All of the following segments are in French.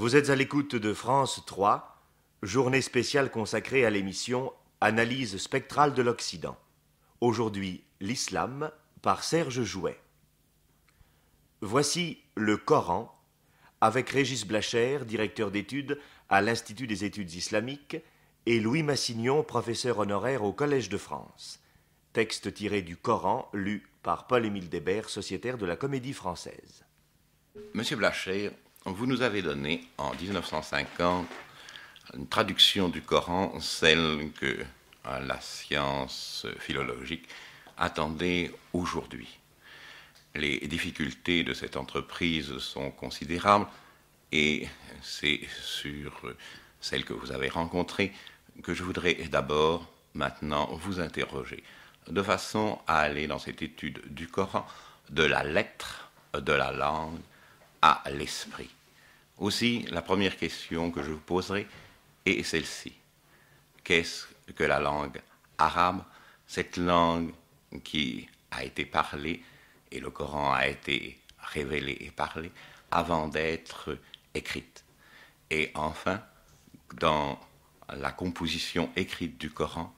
Vous êtes à l'écoute de France 3, journée spéciale consacrée à l'émission Analyse spectrale de l'Occident. Aujourd'hui, l'islam par Serge Jouet. Voici le Coran avec Régis Blacher, directeur d'études à l'Institut des études islamiques, et Louis Massignon, professeur honoraire au Collège de France. Texte tiré du Coran, lu par Paul-Émile Débert, sociétaire de la Comédie Française. Monsieur Blacher, vous nous avez donné en 1950 une traduction du Coran, celle que la science philologique attendait aujourd'hui. Les difficultés de cette entreprise sont considérables et c'est sur celles que vous avez rencontrées que je voudrais d'abord maintenant vous interroger, de façon à aller dans cette étude du Coran de la lettre, de la langue à l'esprit. Aussi, la première question que je vous poserai est celle-ci. Qu'est-ce que la langue arabe, cette langue qui a été parlée, et le Coran a été révélé et parlé, avant d'être écrite? Et enfin, dans la composition écrite du Coran,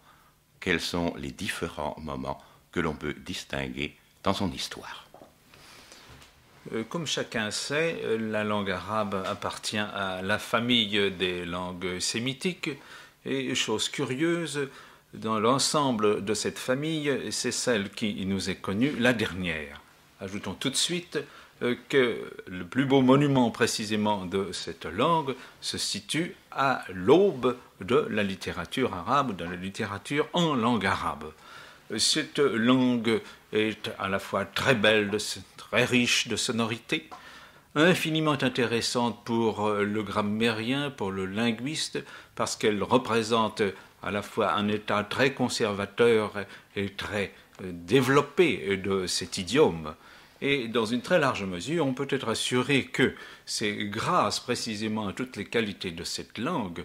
quels sont les différents moments que l'on peut distinguer dans son histoire? Comme chacun sait, la langue arabe appartient à la famille des langues sémitiques et, chose curieuse, dans l'ensemble de cette famille, c'est celle qui nous est connue, la dernière. Ajoutons tout de suite que le plus beau monument précisément de cette langue se situe à l'aube de la littérature arabe, de la littérature en langue arabe. Cette langue est à la fois très belle, très riche de sonorités, infiniment intéressante pour le grammairien, pour le linguiste, parce qu'elle représente à la fois un état très conservateur et très développé de cet idiome. Et dans une très large mesure, on peut être assuré que c'est grâce précisément à toutes les qualités de cette langue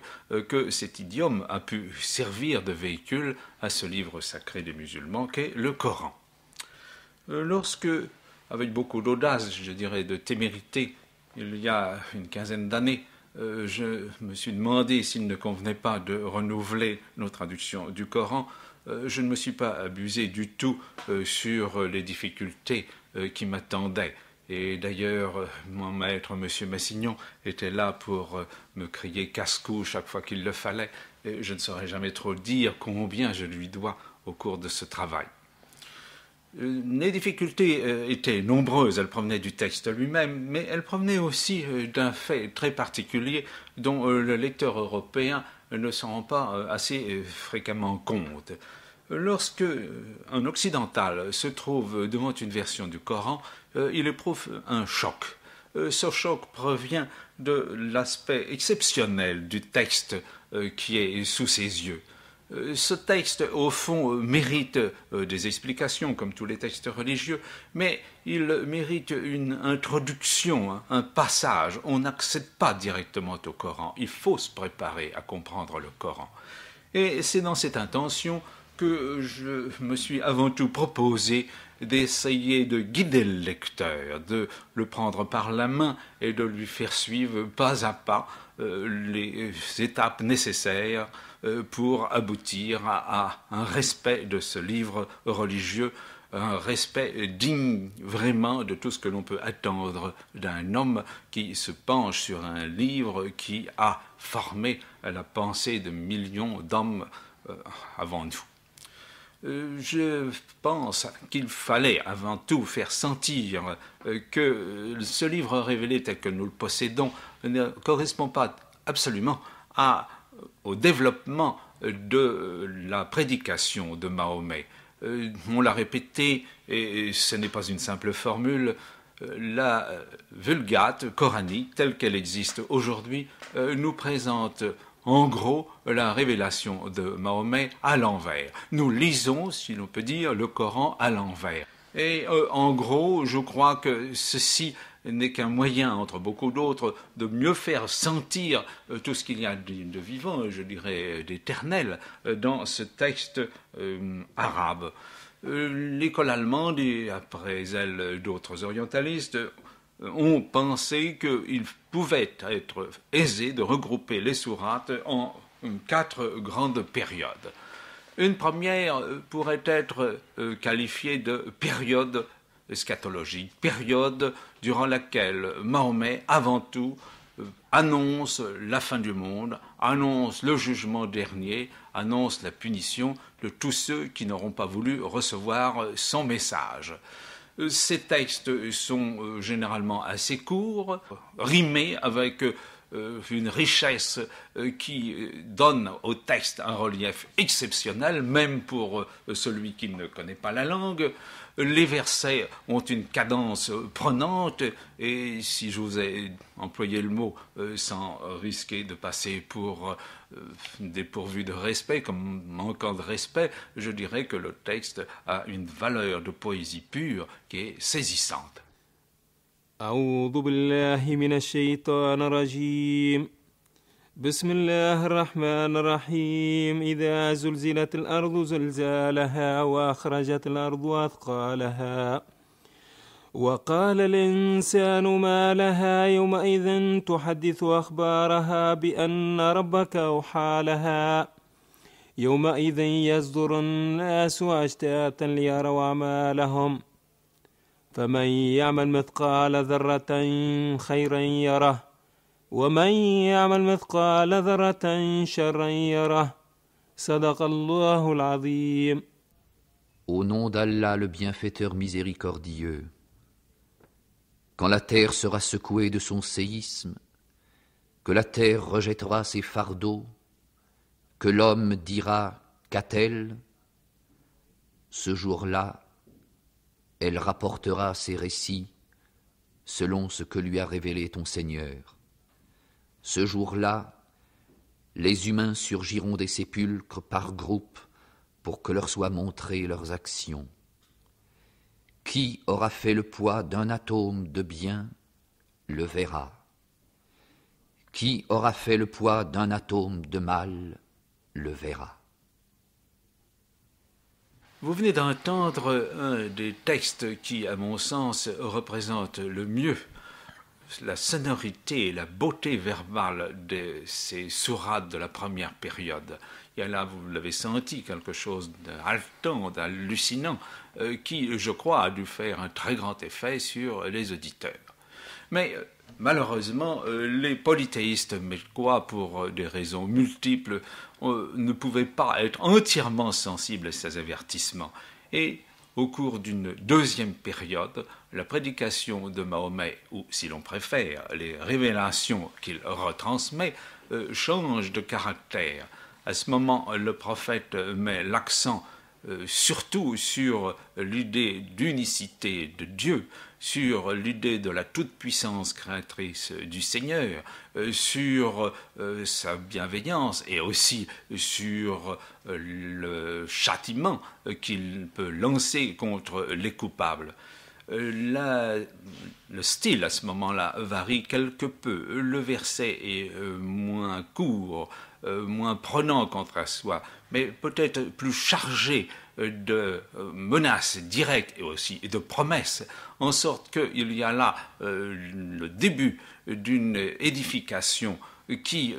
que cet idiome a pu servir de véhicule à ce livre sacré des musulmans qu'est le Coran. Lorsque, avec beaucoup d'audace, je dirais de témérité, il y a une quinzaine d'années, je me suis demandé s'il ne convenait pas de renouveler nos traductions du Coran, je ne me suis pas abusé du tout sur les difficultés qui m'attendaient. Et d'ailleurs, mon maître, M. Massignon, était là pour me crier casse-cou chaque fois qu'il le fallait. Et je ne saurais jamais trop dire combien je lui dois au cours de ce travail. Les difficultés étaient nombreuses, elles provenaient du texte lui-même, mais elles provenaient aussi d'un fait très particulier dont le lecteur européen ne s'en rend pas assez fréquemment compte. Lorsque un occidental se trouve devant une version du Coran, il éprouve un choc. Ce choc provient de l'aspect exceptionnel du texte qui est sous ses yeux. Ce texte, au fond, mérite des explications, comme tous les textes religieux, mais il mérite une introduction, un passage. On n'accède pas directement au Coran. Il faut se préparer à comprendre le Coran. Et c'est dans cette intention que je me suis avant tout proposé d'essayer de guider le lecteur, de le prendre par la main et de lui faire suivre pas à pas les étapes nécessaires pour aboutir à un respect de ce livre religieux, un respect digne vraiment de tout ce que l'on peut attendre d'un homme qui se penche sur un livre qui a formé la pensée de millions d'hommes avant nous. Je pense qu'il fallait avant tout faire sentir que ce livre révélé tel que nous le possédons ne correspond pas absolument au développement de la prédication de Mahomet. On l'a répété, et ce n'est pas une simple formule, la Vulgate coranique telle qu'elle existe aujourd'hui nous présente en gros la révélation de Mahomet à l'envers. Nous lisons, si l'on peut dire, le Coran à l'envers. Et en gros, je crois que ceci n'est qu'un moyen, entre beaucoup d'autres, de mieux faire sentir tout ce qu'il y a de vivant, je dirais d'éternel, dans ce texte arabe. L'école allemande, et après elle d'autres orientalistes, ont pensé qu'il pouvait être aisé de regrouper les sourates en 4 grandes périodes. Une première pourrait être qualifiée de période eschatologique, période durant laquelle Mahomet, avant tout, annonce la fin du monde, annonce le jugement dernier, annonce la punition de tous ceux qui n'auront pas voulu recevoir son message. Ces textes sont généralement assez courts, rimés avec une richesse qui donne au texte un relief exceptionnel, même pour celui qui ne connaît pas la langue. Les versets ont une cadence prenante, et si je vous ai employé le mot sans risquer de passer pour dépourvu de respect, comme manquant de respect, je dirais que le texte a une valeur de poésie pure qui est saisissante. أعوذ بالله من الشيطان الرجيم بسم الله الرحمن الرحيم إذا زلزلت الأرض زلزالها وأخرجت الأرض أثقالها وقال الإنسان ما لها يومئذ تحدث أخبارها بأن ربك أوحى لها يومئذ يصدر الناس أشتاتا ليروا أعمالهم فمن يعمل مثقال ذرة خيرا يره ومن يعمل مثقال ذرة شرا يره صدق الله العظيم. Au nom d'Allah le bienfaiteur miséricordieux, quand la terre sera secouée de son séisme, que la terre rejettera ses fardeaux, que l'homme dira « qu'a-t-elle » ce jour-là, elle rapportera ses récits selon ce que lui a révélé ton Seigneur. Ce jour-là, les humains surgiront des sépulcres par groupes pour que leur soient montrées leurs actions. Qui aura fait le poids d'un atome de bien, le verra. Qui aura fait le poids d'un atome de mal, le verra. Vous venez d'entendre un des textes qui, à mon sens, représente le mieux la sonorité et la beauté verbale de ces sourates de la première période. Il y a là, vous l'avez senti, quelque chose d'haletant, d'hallucinant, qui, je crois, a dû faire un très grand effet sur les auditeurs. Mais malheureusement, les polythéistes mecquois, pour des raisons multiples, ne pouvaient pas être entièrement sensibles à ces avertissements. Et au cours d'une deuxième période, la prédication de Mahomet, ou si l'on préfère, les révélations qu'il retransmet, changent de caractère. À ce moment, le prophète met l'accent surtout sur l'idée d'unicité de Dieu, sur l'idée de la toute-puissance créatrice du Seigneur, sur sa bienveillance et aussi sur le châtiment qu'il peut lancer contre les coupables. Le style à ce moment-là varie quelque peu. Le verset est moins court, moins prenant contre soi, mais peut-être plus chargé de menaces directes et aussi de promesses, en sorte qu'il y a là le début d'une édification qui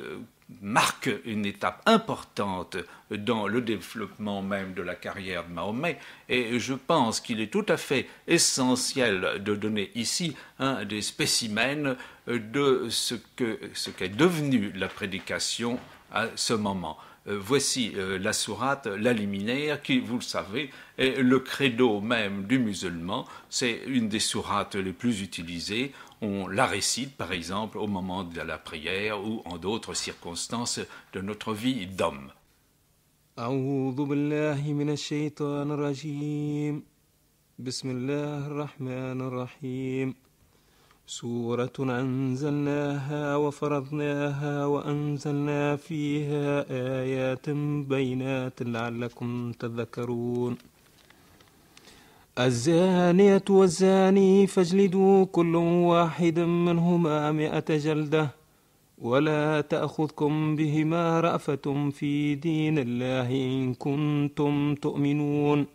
marque une étape importante dans le développement même de la carrière de Mahomet, et je pense qu'il est tout à fait essentiel de donner ici un des spécimens de ce qu'est devenue la prédication à ce moment. Voici la sourate, la liminaire, qui, vous le savez, est le credo même du musulman. C'est une des sourates les plus utilisées. On la récite, par exemple, au moment de la prière ou en d'autres circonstances de notre vie d'homme. أعوذ بالله من الشيطان الرجيم بسم الله الرحمن الرحيم سورة أنزلناها وفرضناها وأنزلنا فيها آيات بينات لعلكم تذكرون الزانية والزاني فاجلدوا كل واحد منهما 100 جلدة ولا تأخذكم بهما رأفة في دين الله إن كنتم تؤمنون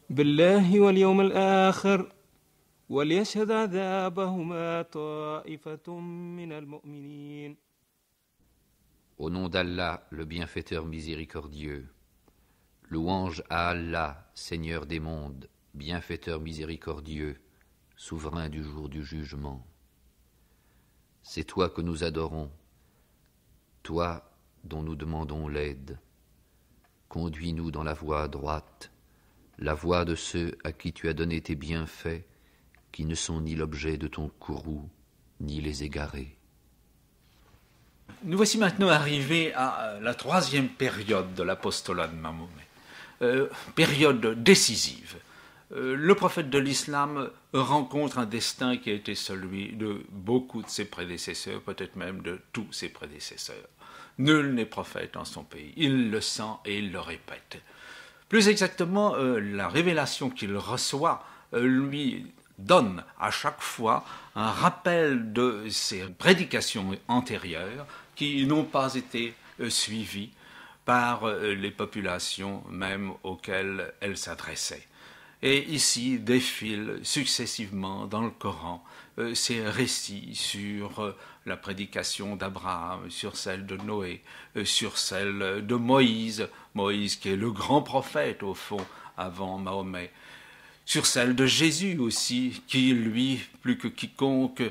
بالله واليوم الآخر وليشهد عذابهما طائفة من المؤمنين. Au nom d'Allah, le bienfaiteur miséricordieux. Louange à Allah, Seigneur des mondes, bienfaiteur miséricordieux, souverain du jour du jugement. C'est toi que nous adorons, toi dont nous demandons l'aide. Conduis-nous dans la voie droite, la voie de ceux à qui tu as donné tes bienfaits, qui ne sont ni l'objet de ton courroux, ni les égarés. Nous voici maintenant arrivés à la troisième période de l'apostolat de Mahomet, période décisive. Le prophète de l'islam rencontre un destin qui a été celui de beaucoup de ses prédécesseurs, peut-être même de tous ses prédécesseurs. Nul n'est prophète en son pays, il le sent et il le répète. Plus exactement, la révélation qu'il reçoit lui donne à chaque fois un rappel de ses prédications antérieures qui n'ont pas été suivies par les populations même auxquelles elles s'adressaient. Et ici défilent successivement dans le Coran ces récits sur la prédication d'Abraham, sur celle de Noé, sur celle de Moïse, Moïse qui est le grand prophète au fond avant Mahomet, sur celle de Jésus aussi, qui lui, plus que quiconque,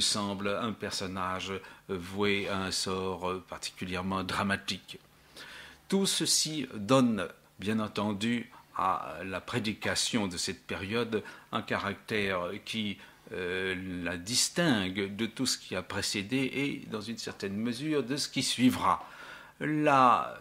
semble un personnage voué à un sort particulièrement dramatique. Tout ceci donne, bien entendu, à la prédication de cette période un caractère qui la distingue de tout ce qui a précédé et, dans une certaine mesure, de ce qui suivra. La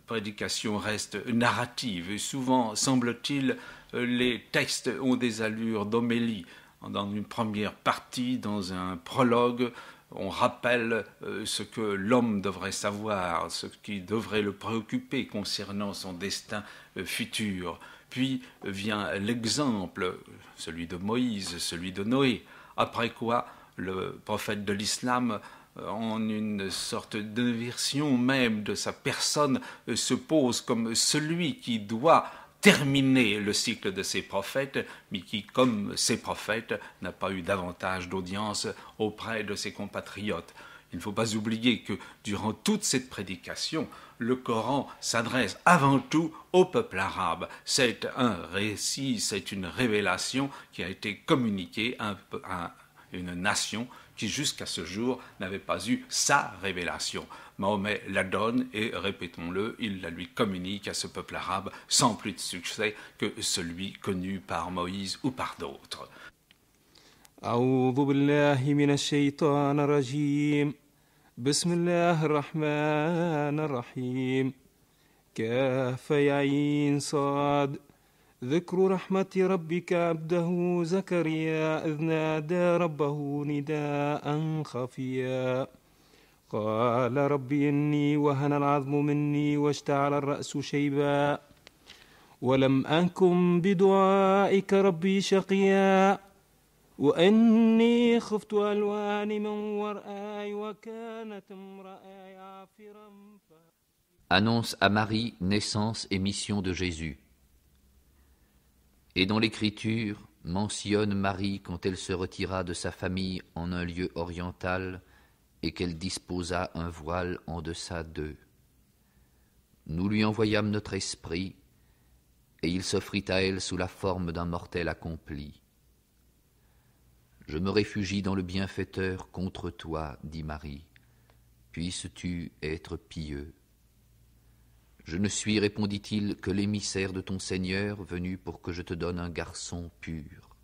prédication reste narrative et souvent, semble-t-il, les textes ont des allures d'homélie. Dans une première partie, dans un prologue, on rappelle ce que l'homme devrait savoir, ce qui devrait le préoccuper concernant son destin futur. Puis vient l'exemple, celui de Moïse, celui de Noé. Après quoi, le prophète de l'islam, en une sorte d'inversion même de sa personne, se pose comme celui qui doit terminer le cycle de ses prophètes, mais qui, comme ses prophètes, n'a pas eu davantage d'audience auprès de ses compatriotes. Il ne faut pas oublier que durant toute cette prédication, le Coran s'adresse avant tout au peuple arabe. C'est un récit, c'est une révélation qui a été communiquée à une nation qui jusqu'à ce jour n'avait pas eu sa révélation. Mahomet la donne et, répétons-le, il la lui communique à ce peuple arabe sans plus de succès que celui connu par Moïse ou par d'autres. أعوذ بالله من الشيطان الرجيم بسم الله الرحمن الرحيم كاف يا عين صاد ذكر رحمة ربك عبده زكريا إذ نادى ربه نداء خفيا قال رب إني وهن العظم مني واشتعل الرأس شيبا ولم أكن بدعائك ربي شقيا وإني خفت ألوان من ورائي وكانت امرأي عاقرا. Annonce à Marie, naissance et mission de Jésus. Et dans l'Écriture, mentionne Marie quand elle se retira de sa famille en un lieu oriental et qu'elle disposa un voile en deçà d'eux. Nous lui envoyâmes notre esprit, et il s'offrit à elle sous la forme d'un mortel accompli. Je me réfugie dans le bienfaiteur contre toi, dit Marie. Puisses-tu être pieux. Je ne suis, répondit-il, que l'émissaire de ton Seigneur, venu pour que je te donne un garçon pur.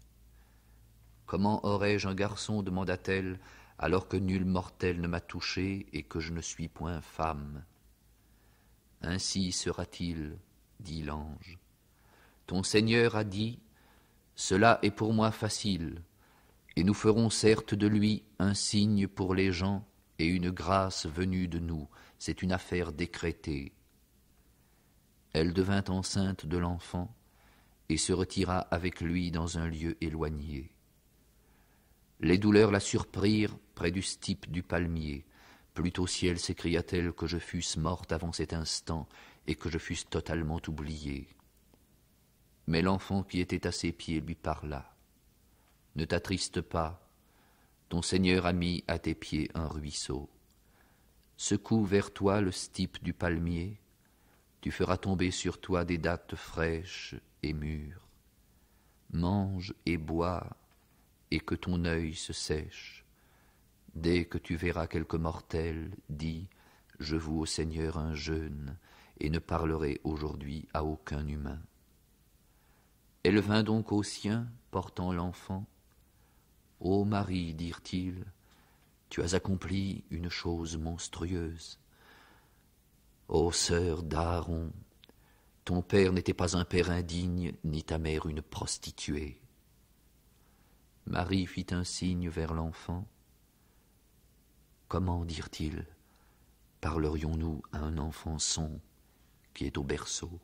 Comment aurais-je un garçon, demanda-t-elle, alors que nul mortel ne m'a touché et que je ne suis point femme. Ainsi sera-t-il, dit l'ange. Ton Seigneur a dit, cela est pour moi facile, et nous ferons certes de lui un signe pour les gens et une grâce venue de nous, c'est une affaire décrétée. Elle devint enceinte de l'enfant et se retira avec lui dans un lieu éloigné. Les douleurs la surprirent près du stipe du palmier. Plût au ciel, s'écria-t-elle, que je fusse morte avant cet instant et que je fusse totalement oubliée. Mais l'enfant qui était à ses pieds lui parla. Ne t'attriste pas, ton Seigneur a mis à tes pieds un ruisseau. Secoue vers toi le stipe du palmier, tu feras tomber sur toi des dattes fraîches et mûres. Mange et bois, et que ton œil se sèche. Dès que tu verras quelque mortel, dis « Je voue au Seigneur un jeûne, et ne parlerai aujourd'hui à aucun humain. » Elle vint donc aux siens, portant l'enfant. « Ô Marie, dirent-ils, tu as accompli une chose monstrueuse. Ô sœur d'Aaron, ton père n'était pas un père indigne, ni ta mère une prostituée. » Marie fit un signe vers l'enfant. « Comment, dirent-ils, parlerions-nous à un enfant son qui est au berceau ?»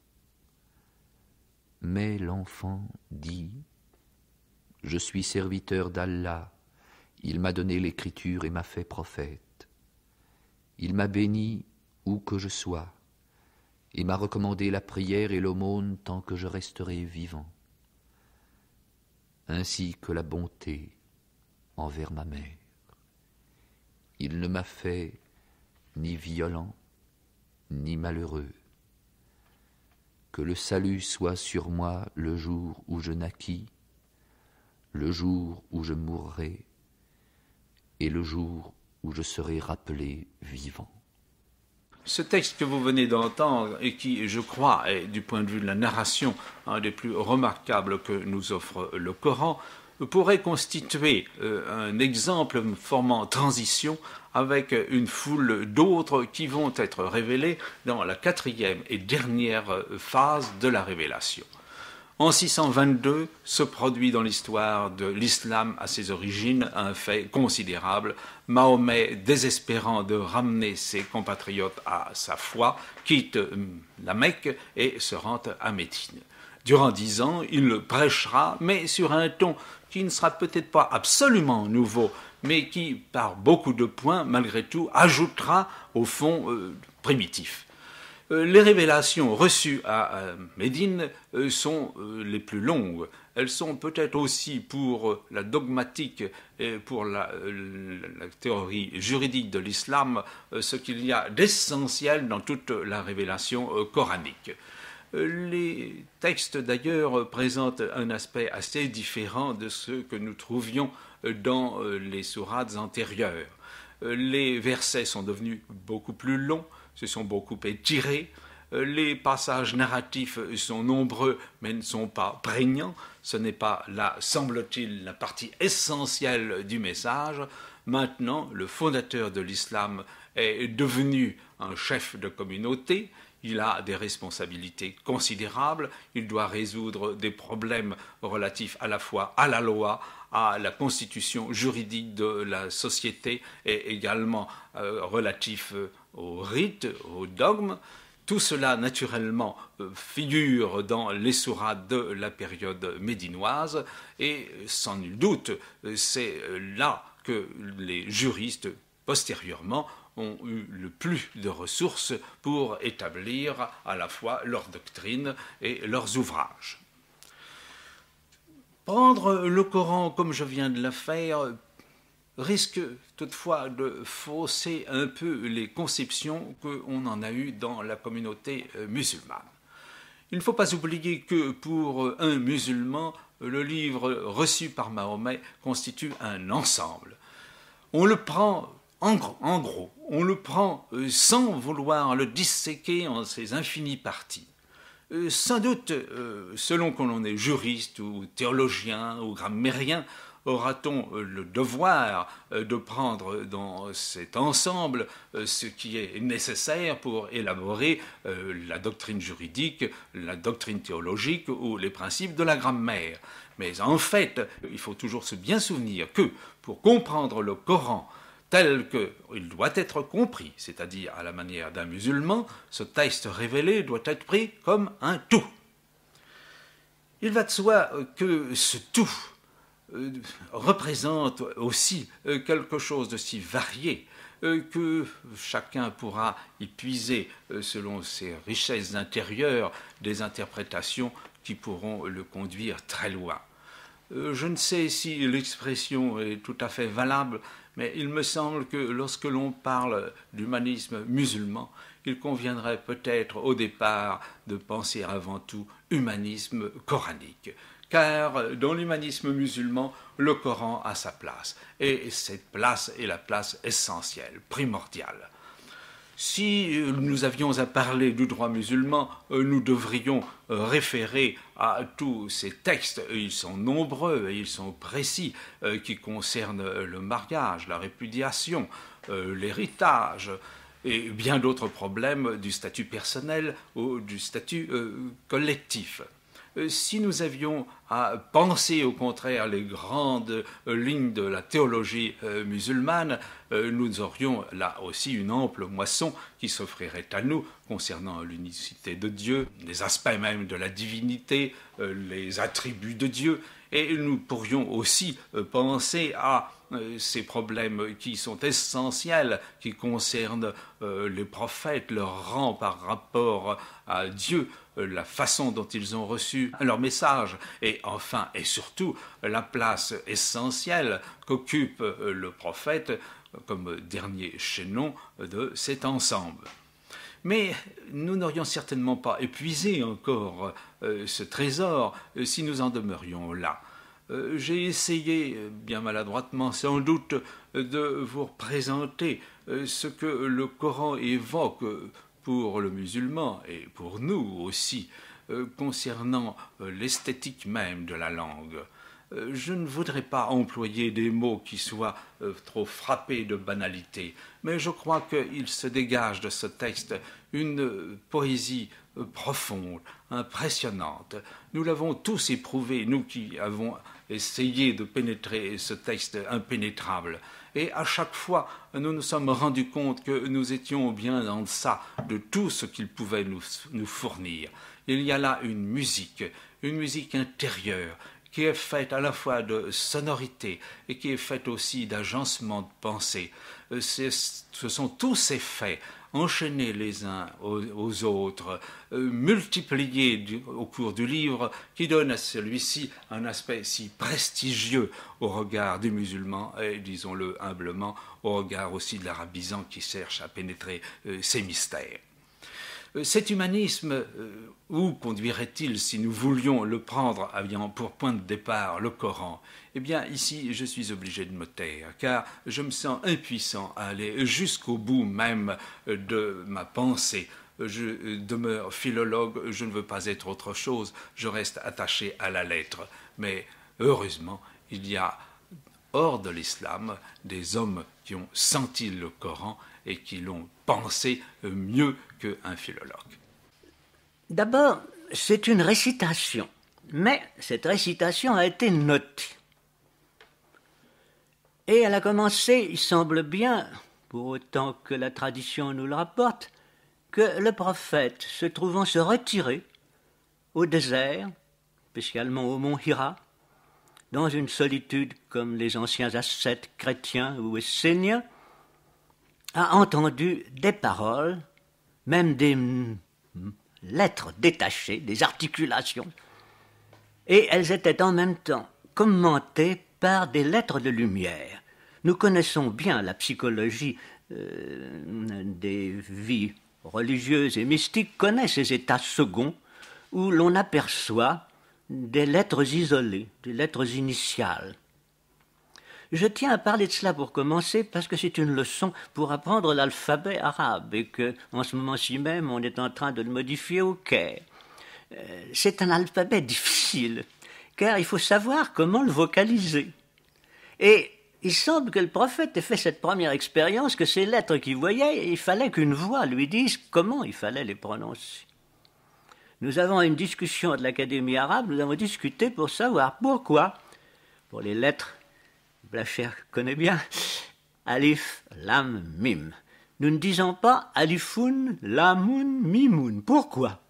Mais l'enfant dit « Je suis serviteur d'Allah, il m'a donné l'écriture et m'a fait prophète. Il m'a béni où que je sois, et m'a recommandé la prière et l'aumône tant que je resterai vivant, ainsi que la bonté envers ma mère. Il ne m'a fait ni violent, ni malheureux. Que le salut soit sur moi le jour où je naquis, le jour où je mourrai, et le jour où je serai rappelé vivant. » Ce texte que vous venez d'entendre et qui, je crois, est du point de vue de la narration un des plus remarquables que nous offre le Coran, pourrait constituer un exemple formant transition avec une foule d'autres qui vont être révélés dans la 4e et dernière phase de la révélation. En 622 se produit dans l'histoire de l'islam à ses origines un fait considérable. Mahomet, désespérant de ramener ses compatriotes à sa foi, quitte la Mecque et se rend à Médine. Durant 10 ans, il prêchera, mais sur un ton qui ne sera peut-être pas absolument nouveau, mais qui, par beaucoup de points, malgré tout, ajoutera au fond primitif. Les révélations reçues à Médine sont les plus longues. Elles sont peut-être aussi pour la dogmatique et pour la théorie juridique de l'islam ce qu'il y a d'essentiel dans toute la révélation coranique. Les textes d'ailleurs présentent un aspect assez différent de ceux que nous trouvions dans les sourates antérieures. Les versets sont devenus beaucoup plus longs, se sont beaucoup étirés, les passages narratifs sont nombreux mais ne sont pas prégnants, ce n'est pas là, semble-t-il, la partie essentielle du message. Maintenant, le fondateur de l'islam est devenu un chef de communauté, il a des responsabilités considérables, il doit résoudre des problèmes relatifs à la fois à la loi, à la constitution juridique de la société et également relatifs aux rites, aux dogmes. Tout cela, naturellement, figure dans les sourates de la période médinoise et, sans nul doute, c'est là que les juristes, postérieurement, ont eu le plus de ressources pour établir à la fois leur doctrine et leurs ouvrages. Prendre le Coran comme je viens de le faire risque toutefois de fausser un peu les conceptions qu'on en a eues dans la communauté musulmane. Il ne faut pas oublier que pour un musulman, le livre reçu par Mahomet constitue un ensemble. On le prend en gros, on le prend sans vouloir le disséquer en ses infinies parties. Sans doute, selon qu'on en est juriste ou théologien ou grammairien, aura-t-on le devoir de prendre dans cet ensemble ce qui est nécessaire pour élaborer la doctrine juridique, la doctrine théologique ou les principes de la grammaire. Mais en fait, il faut toujours se bien souvenir que pour comprendre le Coran tel qu'il doit être compris, c'est-à-dire à la manière d'un musulman, ce texte révélé doit être pris comme un tout. Il va de soi que ce tout représente aussi quelque chose de si varié que chacun pourra y puiser selon ses richesses intérieures des interprétations qui pourront le conduire très loin. Je ne sais si l'expression est tout à fait valable, mais il me semble que lorsque l'on parle d'humanisme musulman, il conviendrait peut-être au départ de penser avant tout humanisme coranique. Car dans l'humanisme musulman, le Coran a sa place. Et cette place est la place essentielle, primordiale. Si nous avions à parler du droit musulman, nous devrions référer à tous ces textes, ils sont nombreux et ils sont précis, qui concernent le mariage, la répudiation, l'héritage, et bien d'autres problèmes du statut personnel ou du statut collectif. Si nous avions à penser au contraire les grandes lignes de la théologie musulmane, nous aurions là aussi une ample moisson qui s'offrirait à nous concernant l'unicité de Dieu, les aspects même de la divinité, les attributs de Dieu, et nous pourrions aussi penser à ces problèmes qui sont essentiels, qui concernent les prophètes, leur rang par rapport à Dieu, la façon dont ils ont reçu leur message, et enfin et surtout la place essentielle qu'occupe le prophète comme dernier chaînon de cet ensemble. Mais nous n'aurions certainement pas épuisé encore ce trésor si nous en demeurions là. J'ai essayé, bien maladroitement sans doute, de vous représenter ce que le Coran évoque pour le musulman et pour nous aussi, concernant l'esthétique même de la langue. Je ne voudrais pas employer des mots qui soient trop frappés de banalité, mais je crois qu'il se dégage de ce texte une poésie profonde, impressionnante. Nous l'avons tous éprouvé, nous qui avons essayé de pénétrer ce texte impénétrable. Et à chaque fois, nous nous sommes rendus compte que nous étions bien en deçà de tout ce qu'il pouvait nous fournir. Il y a là une musique intérieure, qui est faite à la fois de sonorité et qui est faite aussi d'agencement de pensée. Ce sont tous ces faits, enchaînés les uns aux autres, multipliés au cours du livre, qui donnent à celui-ci un aspect si prestigieux au regard des musulmans et, disons-le humblement, au regard aussi de l'arabisant qui cherche à pénétrer ces mystères. Cet humanisme, où conduirait-il si nous voulions le prendre ayant pour point de départ le Coran? Eh bien, ici, je suis obligé de me taire, car je me sens impuissant à aller jusqu'au bout même de ma pensée. Je demeure philologue, je ne veux pas être autre chose, je reste attaché à la lettre. Mais heureusement, il y a hors de l'islam des hommes qui ont senti le Coran et qui l'ont pensé mieux qu'un philologue. D'abord, c'est une récitation, mais cette récitation a été notée. Et elle a commencé, il semble bien, pour autant que la tradition nous le rapporte, que le prophète, se trouvant se retirer au désert, spécialement au mont Hira, dans une solitude comme les anciens ascètes chrétiens ou esséniens, a entendu des paroles, même des lettres détachées, des articulations, et elles étaient en même temps commentées par des lettres de lumière. Nous connaissons bien la psychologie des vies religieuses et mystiques, connaît ces états seconds où l'on aperçoit des lettres isolées, des lettres initiales. Je tiens à parler de cela pour commencer parce que c'est une leçon pour apprendre l'alphabet arabe et que, en ce moment-ci même, on est en train de le modifier au Caire. C'est un alphabet difficile, car il faut savoir comment le vocaliser. Et il semble que le prophète ait fait cette première expérience, que ces lettres qu'il voyait, il fallait qu'une voix lui dise comment il fallait les prononcer. Nous avons une discussion de l'Académie arabe, nous avons discuté pour savoir pourquoi, pour les lettres, Blacher connaît bien, Alif, Lam, Mim. Nous ne disons pas Alifoun, Lamoun, Mimoun. Pourquoi?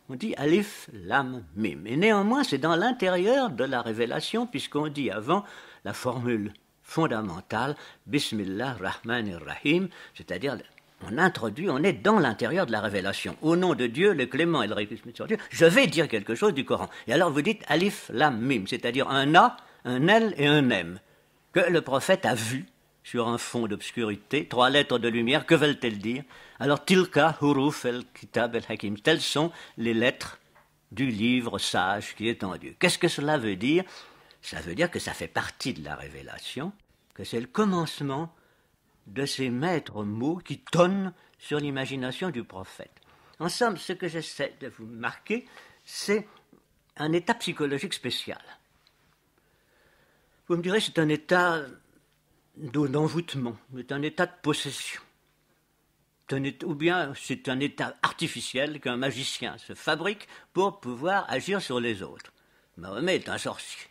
On dit Alif, Lam, Mim. Et néanmoins, c'est dans l'intérieur de la révélation, puisqu'on dit avant la formule fondamentale, Bismillah Rahman Rahim, c'est-à-dire on est dans l'intérieur de la révélation. Au nom de Dieu, le clément et le récusme sur Dieu, je vais dire quelque chose du Coran. Et alors vous dites alif, lam, mim, c'est-à-dire un A, un L et un M, que le prophète a vu sur un fond d'obscurité, 3 lettres de lumière, que veulent-elles dire? Alors, tilka huruf el-kitab el-hakim, telles sont les lettres du livre sage qui est en Dieu. Qu'est-ce que cela veut dire? Ça veut dire que ça fait partie de la révélation, que c'est le commencement de ces maîtres mots qui tonnent sur l'imagination du prophète. En somme, ce que j'essaie de vous marquer, c'est un état psychologique spécial. Vous me direz, c'est un état d'envoûtement, c'est un état de possession. Ou bien c'est un état artificiel qu'un magicien se fabrique pour pouvoir agir sur les autres. Mahomet est un sorcier.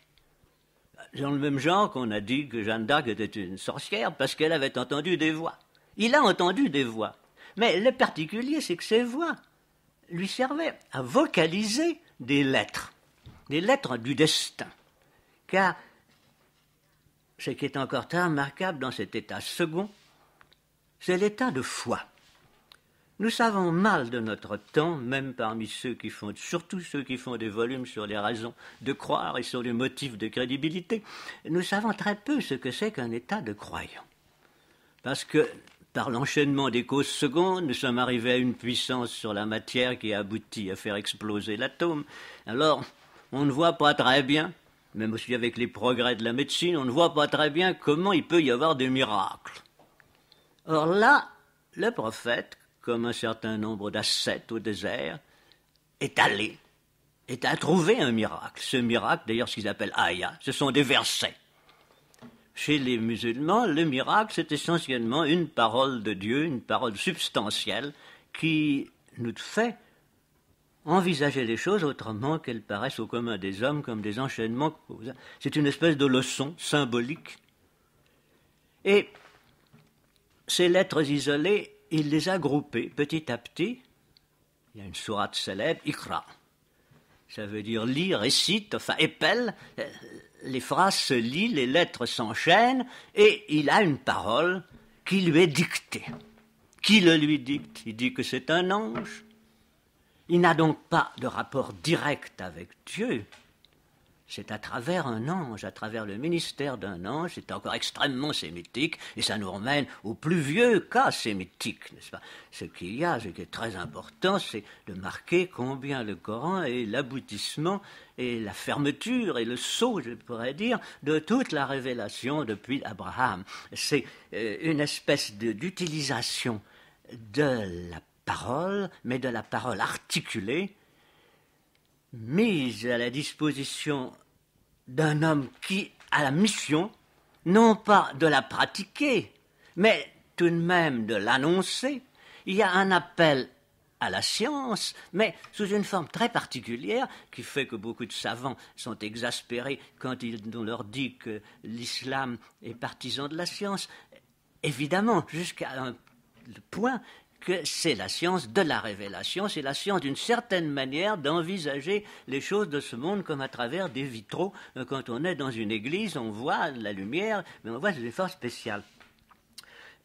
Dans le même genre qu'on a dit que Jeanne d'Arc était une sorcière parce qu'elle avait entendu des voix. Il a entendu des voix. Mais le particulier, c'est que ces voix lui servaient à vocaliser des lettres du destin. Car ce qui est encore très remarquable dans cet état second, c'est l'état de foi. Nous savons mal de notre temps, même parmi surtout ceux qui font des volumes sur les raisons de croire et sur les motifs de crédibilité, nous savons très peu ce que c'est qu'un état de croyant. Parce que, par l'enchaînement des causes secondes, nous sommes arrivés à une puissance sur la matière qui a abouti à faire exploser l'atome. Alors, on ne voit pas très bien, même aussi avec les progrès de la médecine, on ne voit pas très bien comment il peut y avoir des miracles. Or là, le prophète, comme un certain nombre d'ascètes au désert, est à trouver un miracle. Ce miracle, d'ailleurs, ce qu'ils appellent ayah, ce sont des versets. Chez les musulmans, le miracle, c'est essentiellement une parole de Dieu, une parole substantielle, qui nous fait envisager les choses autrement qu'elles paraissent au commun des hommes comme des enchaînements. C'est une espèce de leçon symbolique. Et ces lettres isolées, il les a groupées petit à petit. Il y a une sourate célèbre, Iqra. Ça veut dire lis, récite, enfin épelle. Les phrases se lisent, les lettres s'enchaînent, et il a une parole qui lui est dictée. Qui le lui dicte? Il dit que c'est un ange. Il n'a donc pas de rapport direct avec Dieu. C'est à travers un ange, à travers le ministère d'un ange. C'est encore extrêmement sémitique, et ça nous ramène au plus vieux cas sémitique, n'est-ce pas? Ce qui est très important, c'est de marquer combien le Coran est l'aboutissement et la fermeture et le sceau, je pourrais dire, de toute la révélation depuis Abraham. C'est une espèce d'utilisation de la parole, mais de la parole articulée, mise à la disposition d'un homme qui a la mission, non pas de la pratiquer, mais tout de même de l'annoncer. Il y a un appel à la science, mais sous une forme très particulière, qui fait que beaucoup de savants sont exaspérés quand on leur dit que l'islam est partisan de la science. Évidemment, jusqu'à un point que c'est la science de la révélation, c'est la science d'une certaine manière d'envisager les choses de ce monde comme à travers des vitraux. Quand on est dans une église, on voit la lumière, mais on voit des efforts spéciaux.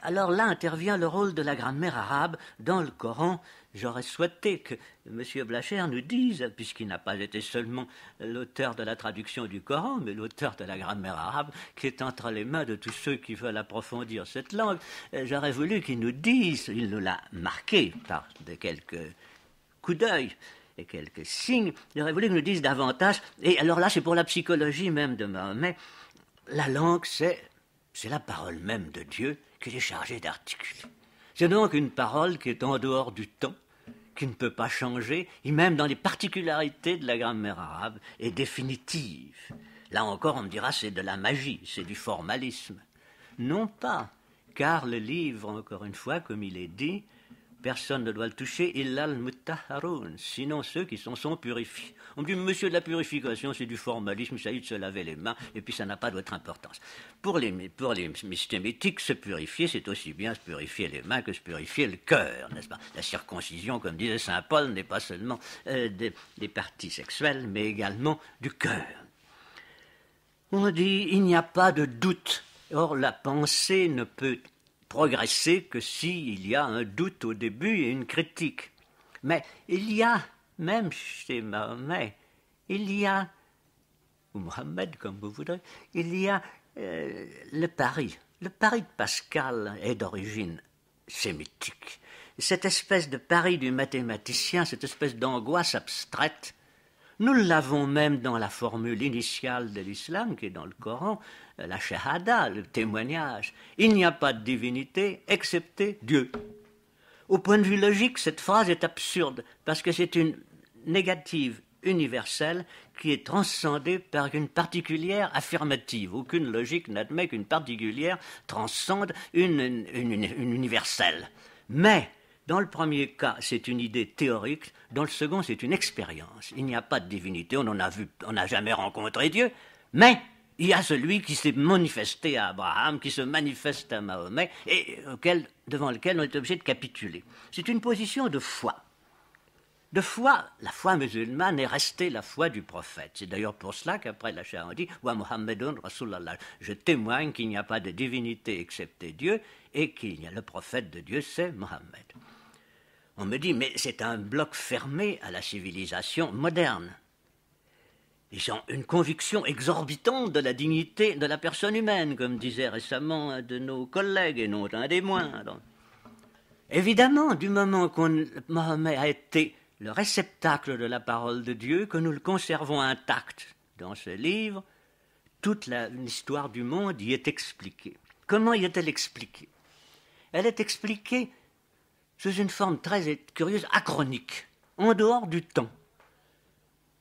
Alors là intervient le rôle de la grammaire arabe dans le Coran. J'aurais souhaité que M. Blacher nous dise, puisqu'il n'a pas été seulement l'auteur de la traduction du Coran, mais l'auteur de la grammaire arabe, qui est entre les mains de tous ceux qui veulent approfondir cette langue, j'aurais voulu qu'il nous dise, il nous l'a marqué par quelques coups d'œil et quelques signes, j'aurais voulu qu'il nous dise davantage, et alors là c'est pour la psychologie même de Mahomet, la langue c'est la parole même de Dieu qu'il est chargé d'articuler. C'est donc une parole qui est en dehors du temps, qui ne peut pas changer, et même dans les particularités de la grammaire arabe, est définitive. Là encore, on me dira, c'est de la magie, c'est du formalisme. Non pas, car le livre, encore une fois, comme il est dit, personne ne doit le toucher, illa al-muttaharoun, sinon ceux qui sont purifiés. On me dit, monsieur, de la purification, c'est du formalisme, il s'agit de se laver les mains, et puis ça n'a pas d'autre importance. Pour les mystématiques, se purifier, c'est aussi bien se purifier les mains que se purifier le cœur, n'est-ce pas? La circoncision, comme disait saint Paul, n'est pas seulement des parties sexuelles, mais également du cœur. On dit, il n'y a pas de doute. Or, la pensée ne peut progresser que s'il y a un doute au début et une critique. Mais il y a, même chez Mahomet, il y a, ou Mohammed comme vous voudrez, il y a le pari. Le pari de Pascal est d'origine sémitique. Cette espèce de pari du mathématicien, cette espèce d'angoisse abstraite, nous l'avons même dans la formule initiale de l'islam, qui est dans le Coran, la shahada, le témoignage. Il n'y a pas de divinité excepté Dieu. Au point de vue logique, cette phrase est absurde, parce que c'est une négative universelle qui est transcendée par une particulière affirmative. Aucune logique n'admet qu'une particulière transcende une universelle. Mais dans le premier cas, c'est une idée théorique. Dans le second, c'est une expérience. Il n'y a pas de divinité. On n'a jamais rencontré Dieu. Mais il y a celui qui s'est manifesté à Abraham, qui se manifeste à Mahomet, et devant lequel on est obligé de capituler. C'est une position de foi. De foi, la foi musulmane est restée la foi du prophète. C'est d'ailleurs pour cela qu'après la Shahada, on dit « Wa Muhammadun Rasulallah ». Je témoigne qu'il n'y a pas de divinité excepté Dieu et qu'il y a le prophète de Dieu, c'est Mohammed. On me dit, mais c'est un bloc fermé à la civilisation moderne. Ils ont une conviction exorbitante de la dignité de la personne humaine, comme disait récemment un de nos collègues, et non un des moindres. Évidemment, du moment que Mahomet a été le réceptacle de la parole de Dieu, que nous le conservons intact dans ce livre, toute l'histoire du monde y est expliquée. Comment y est-elle expliquée? Elle est expliquée sous une forme très curieuse, achronique, en dehors du temps.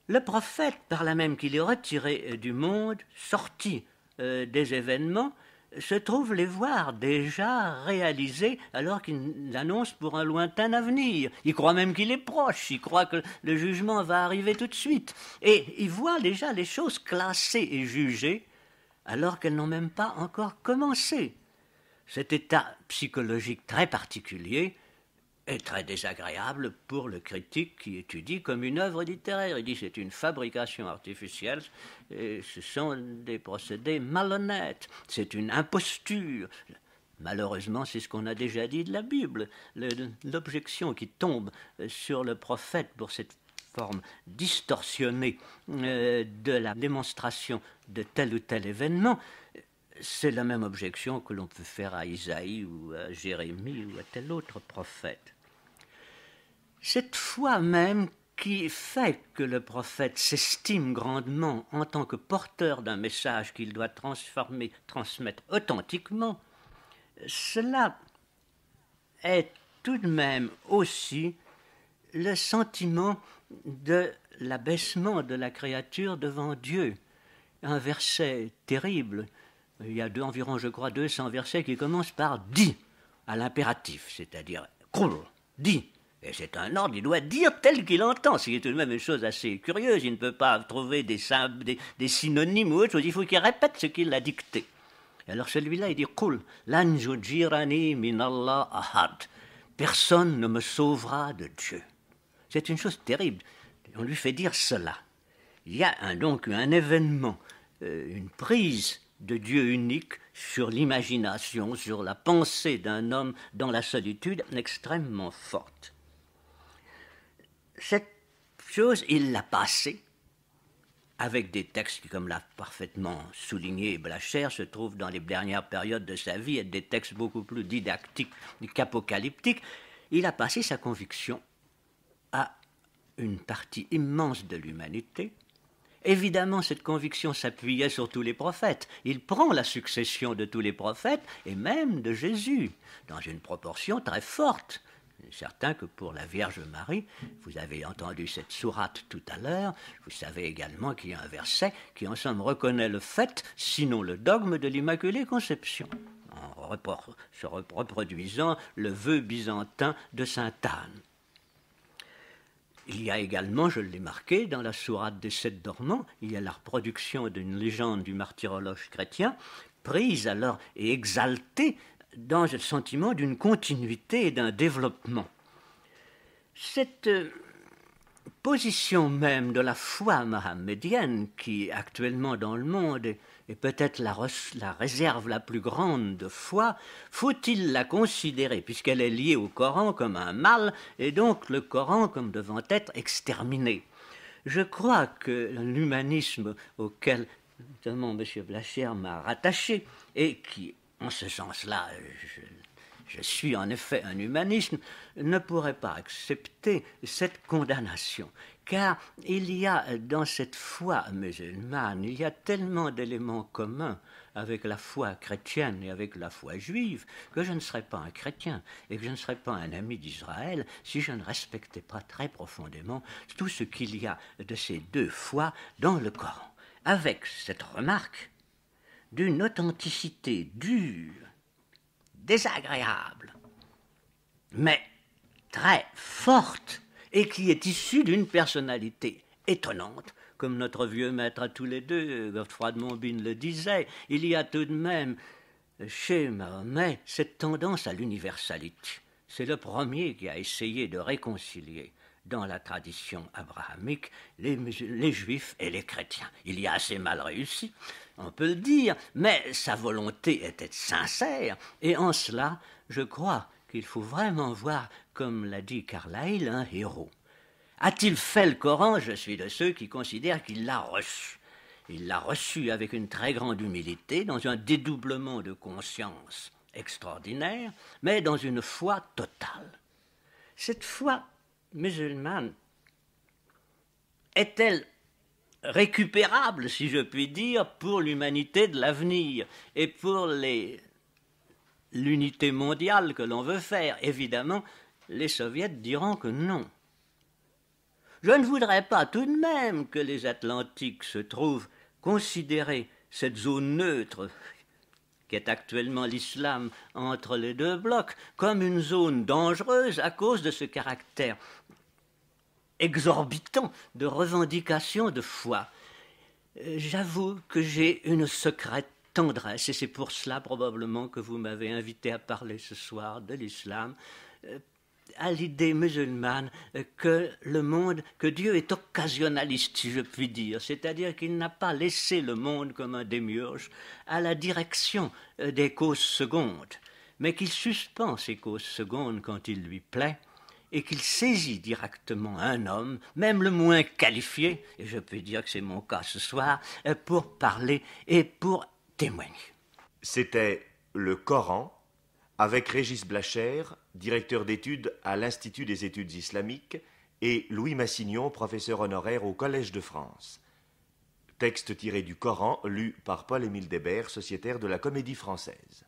Le prophète, par là même qu'il est retiré du monde, sorti des événements, se trouve les voir déjà réalisés alors qu'il l'annonce pour un lointain avenir. Il croit même qu'il est proche, il croit que le jugement va arriver tout de suite. Et il voit déjà les choses classées et jugées alors qu'elles n'ont même pas encore commencé. Cet état psychologique très particulier est très désagréable pour le critique qui étudie comme une œuvre littéraire. Il dit c'est une fabrication artificielle et ce sont des procédés malhonnêtes, c'est une imposture. Malheureusement, c'est ce qu'on a déjà dit de la Bible. L'objection qui tombe sur le prophète pour cette forme distorsionnée de la démonstration de tel ou tel événement, c'est la même objection que l'on peut faire à Isaïe ou à Jérémie ou à tel autre prophète. Cette foi même qui fait que le prophète s'estime grandement en tant que porteur d'un message qu'il doit transmettre authentiquement, cela est tout de même aussi le sentiment de l'abaissement de la créature devant Dieu. Un verset terrible. Il y a environ, je crois, 200 versets qui commencent par « dis » à l'impératif, c'est-à-dire « qul », « dis ». Et c'est un ordre, il doit dire tel qu'il entend, ce qui est tout de même une chose assez curieuse. Il ne peut pas trouver des synonymes ou autre chose, il faut qu'il répète ce qu'il a dicté. Et alors celui-là, il dit « qul lan yujirani min Allah ahad ». Personne ne me sauvera de Dieu. C'est une chose terrible. On lui fait dire cela. Il y a donc un événement, une prise de Dieu unique sur l'imagination, sur la pensée d'un homme dans la solitude extrêmement forte. Cette chose, il l'a passée avec des textes qui, comme l'a parfaitement souligné Blacher, se trouvent dans les dernières périodes de sa vie, et des textes beaucoup plus didactiques qu'apocalyptiques. Il a passé sa conviction à une partie immense de l'humanité. Évidemment, cette conviction s'appuyait sur tous les prophètes. Il prend la succession de tous les prophètes, et même de Jésus, dans une proportion très forte. Il est certain que pour la Vierge Marie, vous avez entendu cette sourate tout à l'heure, vous savez également qu'il y a un verset qui en somme reconnaît le fait, sinon le dogme de l'Immaculée Conception, en reproduisant le vœu byzantin de sainte Anne. Il y a également, je l'ai marqué, dans la sourate des 7 dormants, il y a la reproduction d'une légende du martyrologe chrétien, prise alors et exaltée dans le sentiment d'une continuité et d'un développement. Cette position même de la foi mohammedienne, qui actuellement dans le monde et peut-être la réserve la plus grande de foi, faut-il la considérer, puisqu'elle est liée au Coran, comme un mal, et donc le Coran comme devant être exterminé? Je crois que l'humanisme auquel notamment M. Blacher m'a rattaché, et qui, en ce sens-là, je suis en effet un humaniste, ne pourrait pas accepter cette condamnation. Car il y a dans cette foi musulmane, il y a tellement d'éléments communs avec la foi chrétienne et avec la foi juive que je ne serais pas un chrétien et que je ne serais pas un ami d'Israël si je ne respectais pas très profondément tout ce qu'il y a de ces deux foi dans le Coran. Avec cette remarque d'une authenticité dure, désagréable, mais très forte, et qui est issue d'une personnalité étonnante, comme notre vieux maître à tous les deux, Godefroy de Monbine, le disait. Il y a tout de même chez Mahomet cette tendance à l'universalité. C'est le premier qui a essayé de réconcilier dans la tradition abrahamique les juifs et les chrétiens. Il y a assez mal réussi, on peut le dire, mais sa volonté était sincère, et en cela, je crois qu'il faut vraiment voir, comme l'a dit Carlyle, un héros. A-t-il fait le Coran? Je suis de ceux qui considèrent qu'il l'a reçu. Il l'a reçu avec une très grande humilité, dans un dédoublement de conscience extraordinaire, mais dans une foi totale. Cette foi musulmane est-elle récupérable, si je puis dire, pour l'humanité de l'avenir et pour l'unité mondiale que l'on veut faire? Évidemment, les soviets diront que non. Je ne voudrais pas tout de même que les Atlantiques se trouvent considérer cette zone neutre qui est actuellement l'islam entre les deux blocs comme une zone dangereuse à cause de ce caractère exorbitant de revendication de foi. J'avoue que j'ai une secrète tendresse, et c'est pour cela probablement que vous m'avez invité à parler ce soir de l'islam, à l'idée musulmane que le monde, que Dieu est occasionaliste, si je puis dire, c'est-à-dire qu'il n'a pas laissé le monde comme un démiurge à la direction des causes secondes, mais qu'il suspend ces causes secondes quand il lui plaît, et qu'il saisit directement un homme, même le moins qualifié, et je peux dire que c'est mon cas ce soir, pour parler et pour témoigner. C'était le Coran, avec Régis Blacher, directeur d'études à l'Institut des études islamiques, et Louis Massignon, professeur honoraire au Collège de France. Texte tiré du Coran, lu par Paul-Émile Débert, sociétaire de la Comédie Française.